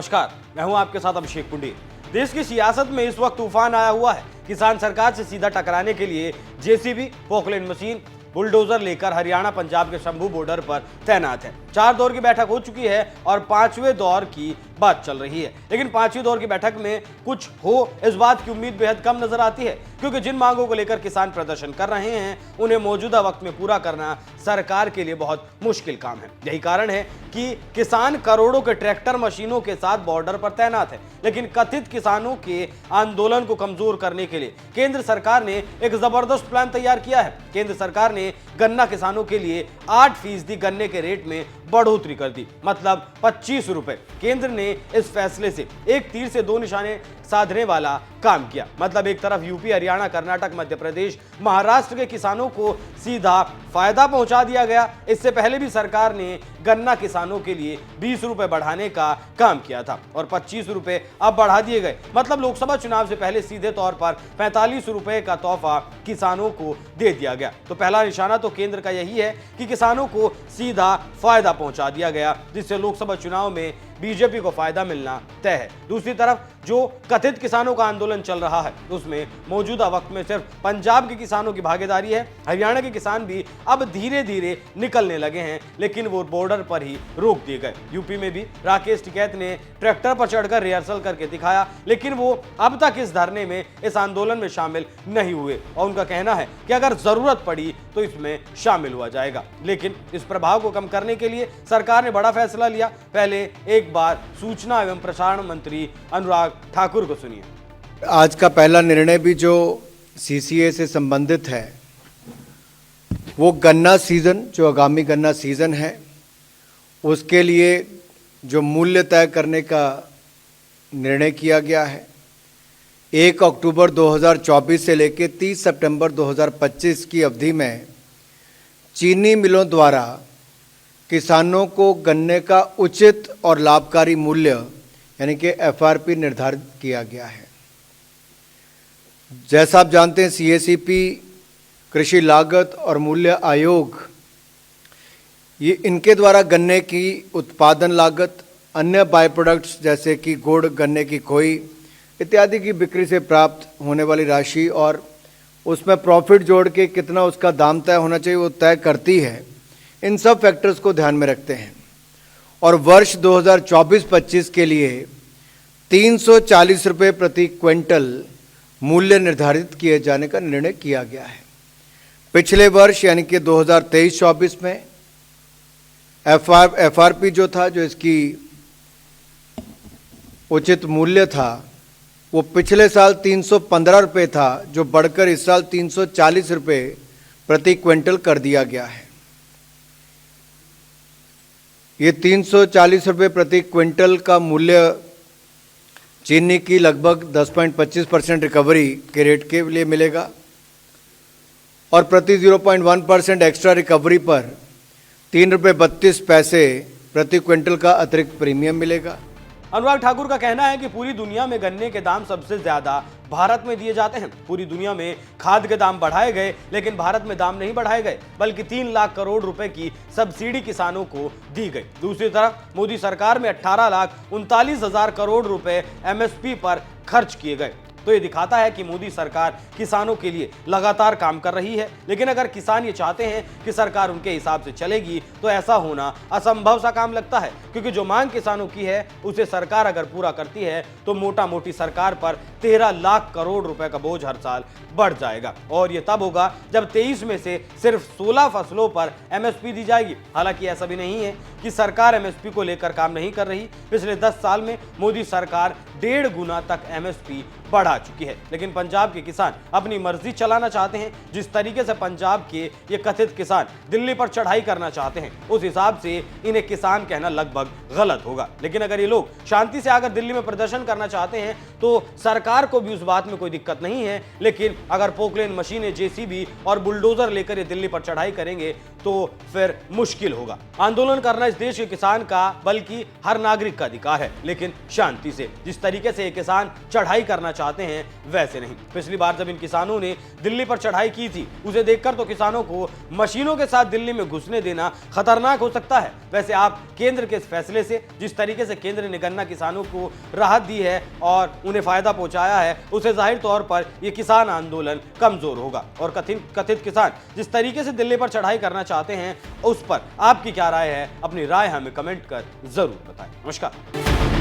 नमस्कार, मैं हूं आपके साथ अभिषेक पुंडी। देश की सियासत में इस वक्त तूफान आया हुआ है। किसान सरकार से सीधा टकराने के लिए जेसीबी, पोकलैंड मशीन, बुलडोजर लेकर हरियाणा पंजाब के शंभू बॉर्डर पर तैनात है। 4 दौर की बैठक हो चुकी है और 5वें दौर की बात चल रही है। लेकिन 5वीं दौर की बैठक में कुछ हो, इस बात की उम्मीद बेहद कम नजर आती है, क्योंकि जिन मांगों को लेकर किसान प्रदर्शन कर रहे हैं उन्हें मौजूदा वक्त में पूरा करना सरकार के लिए बहुत मुश्किल काम है। यही कारण है कि किसान करोड़ों के ट्रैक्टर मशीनों के साथ बॉर्डर पर तैनात है। लेकिन कथित किसानों के आंदोलन को कमजोर करने के लिए केंद्र सरकार ने एक जबरदस्त प्लान तैयार किया है। केंद्र सरकार ने गन्ना किसानों के लिए 8% गन्ने के रेट में बढ़ोतरी कर दी, मतलब 25 रुपए। केंद्र ने इस फैसले से एक तीर से 2 निशाने साधने वाला काम किया। मतलब एक तरफ यूपी, हरियाणा, कर्नाटक, मध्य प्रदेश, महाराष्ट्र के किसानों को सीधा फायदा पहुंचा दिया गया। इससे पहले भी सरकार ने गन्ना किसानों के लिए 20 रुपए बढ़ाने का काम किया था और 25 रुपए अब बढ़ा दिए गए। मतलब लोकसभा चुनाव से पहले सीधे तौर पर 45 रुपए का तोहफा किसानों को दे दिया गया। तो पहला निशाना तो केंद्र का यही है कि किसानों को सीधा फायदा पहुंचा दिया गया, जिससे लोकसभा चुनाव में बीजेपी को फायदा मिलना तय है। दूसरी तरफ जो कथित किसानों का आंदोलन चल रहा है उसमें मौजूदा वक्त में सिर्फ पंजाब के किसानों की भागीदारी है। हरियाणा के किसान भी अब धीरे धीरे निकलने लगे हैं, लेकिन वो बॉर्डर पर ही रोक दिए गए। यूपी में भी राकेश टिकैत ने ट्रैक्टर पर चढ़कर रिहर्सल करके दिखाया, लेकिन वो अब तक इस धरने में, इस आंदोलन में शामिल नहीं हुए और उनका कहना है कि अगर जरूरत पड़ी तो इसमें शामिल हुआ जाएगा। लेकिन इस प्रभाव को कम करने के लिए सरकार ने बड़ा फैसला लिया। पहले एक बार सूचना एवं प्रसारण मंत्री अनुराग ठाकुर को सुनिए। आज का पहला निर्णय भी जो सीसीए से संबंधित है, वो गन्ना सीजन, जो आगामी गन्ना सीजन है, उसके लिए जो मूल्य तय करने का निर्णय किया गया है। 1 अक्टूबर 2024 से लेकर 30 सितंबर 2025 की अवधि में चीनी मिलों द्वारा किसानों को गन्ने का उचित और लाभकारी मूल्य यानी कि एफआरपी निर्धारित किया गया है। जैसा आप जानते हैं, सीएसीपी, कृषि लागत और मूल्य आयोग, ये इनके द्वारा गन्ने की उत्पादन लागत, अन्य बाय प्रोडक्ट्स जैसे कि गुड़, गन्ने की खोई इत्यादि की बिक्री से प्राप्त होने वाली राशि और उसमें प्रॉफिट जोड़ के कितना उसका दाम तय होना चाहिए वो तय करती है। इन सब फैक्टर्स को ध्यान में रखते हैं और वर्ष 2024-25 के लिए 340 रुपये प्रति क्विंटल मूल्य निर्धारित किए जाने का निर्णय किया गया है। पिछले वर्ष यानी कि 2023-24 में एफआरपी जो था, जो इसकी उचित मूल्य था, वो पिछले साल 315 रुपये था, जो बढ़कर इस साल 340 रुपये प्रति क्विंटल कर दिया गया है। ये 340 रुपये प्रति क्विंटल का मूल्य चीनी की लगभग 10.25% रिकवरी के रेट के लिए मिलेगा और प्रति 0.1% एक्स्ट्रा रिकवरी पर 3 रुपये 32 पैसे प्रति क्विंटल का अतिरिक्त प्रीमियम मिलेगा। अनुराग ठाकुर का कहना है कि पूरी दुनिया में गन्ने के दाम सबसे ज्यादा भारत में दिए जाते हैं। पूरी दुनिया में खाद के दाम बढ़ाए गए, लेकिन भारत में दाम नहीं बढ़ाए गए, बल्कि 3 लाख करोड़ रुपए की सब्सिडी किसानों को दी गई। दूसरी तरफ मोदी सरकार में 18,39,000 करोड़ रुपए एमएसपी पर खर्च किए गए। तो ये दिखाता है कि मोदी सरकार किसानों के लिए लगातार काम कर रही है। लेकिन अगर किसान ये चाहते हैं कि सरकार उनके हिसाब से चलेगी तो ऐसा होना असंभव सा काम लगता है, क्योंकि जो मांग किसानों की है उसे सरकार अगर पूरा करती है तो मोटा मोटी सरकार पर 13 लाख करोड़ रुपए का बोझ हर साल बढ़ जाएगा। और ये तब होगा जब 23 में से सिर्फ 16 फसलों पर एमएसपी दी जाएगी। हालांकि ऐसा भी नहीं है कि सरकार एमएसपी को लेकर काम नहीं कर रही। पिछले 10 साल में मोदी सरकार 1.5 गुना तक एमएसपी बढ़ा चुकी है। लेकिन पंजाब के किसान अपनी मर्जी चलाना चाहते हैं। जिस तरीके से पंजाब के ये कथित किसान दिल्ली पर चढ़ाई करना चाहते हैं, उस हिसाब से इन्हें किसान कहना लगभग गलत होगा। लेकिन अगर ये लोग शांति से आकर दिल्ली में प्रदर्शन करना चाहते हैं तो सरकार को भी उस बात में कोई दिक्कत नहीं है। लेकिन अगर पोकलैंड मशीनें, जेसीबी और बुलडोजर लेकर ये दिल्ली पर चढ़ाई करेंगे तो फिर मुश्किल होगा। आंदोलन करना इस देश के किसान का बल्कि हर नागरिक का अधिकार है, लेकिन शांति से। जिस तरीके से ये किसान चढ़ाई करना चाहते हैं वैसे नहीं। पिछली बार जब इन किसानों ने दिल्ली पर चढ़ाई की थी, उसे देखकर तो किसानों को मशीनों के साथ दिल्ली में घुसने देना खतरनाक हो सकता है। वैसे आप केंद्र के इस फैसले से, जिस तरीके से केंद्र ने गन्ना किसानों को राहत दी है और उन्हें फायदा पहुंचाया है, उसे जाहिर तौर पर यह किसान आंदोलन कमजोर होगा। और कथित किसान जिस तरीके से दिल्ली पर चढ़ाई करना चाहते हैं, उस पर आपकी क्या राय है? अपनी राय हमें कमेंट कर जरूर बताएं। नमस्कार।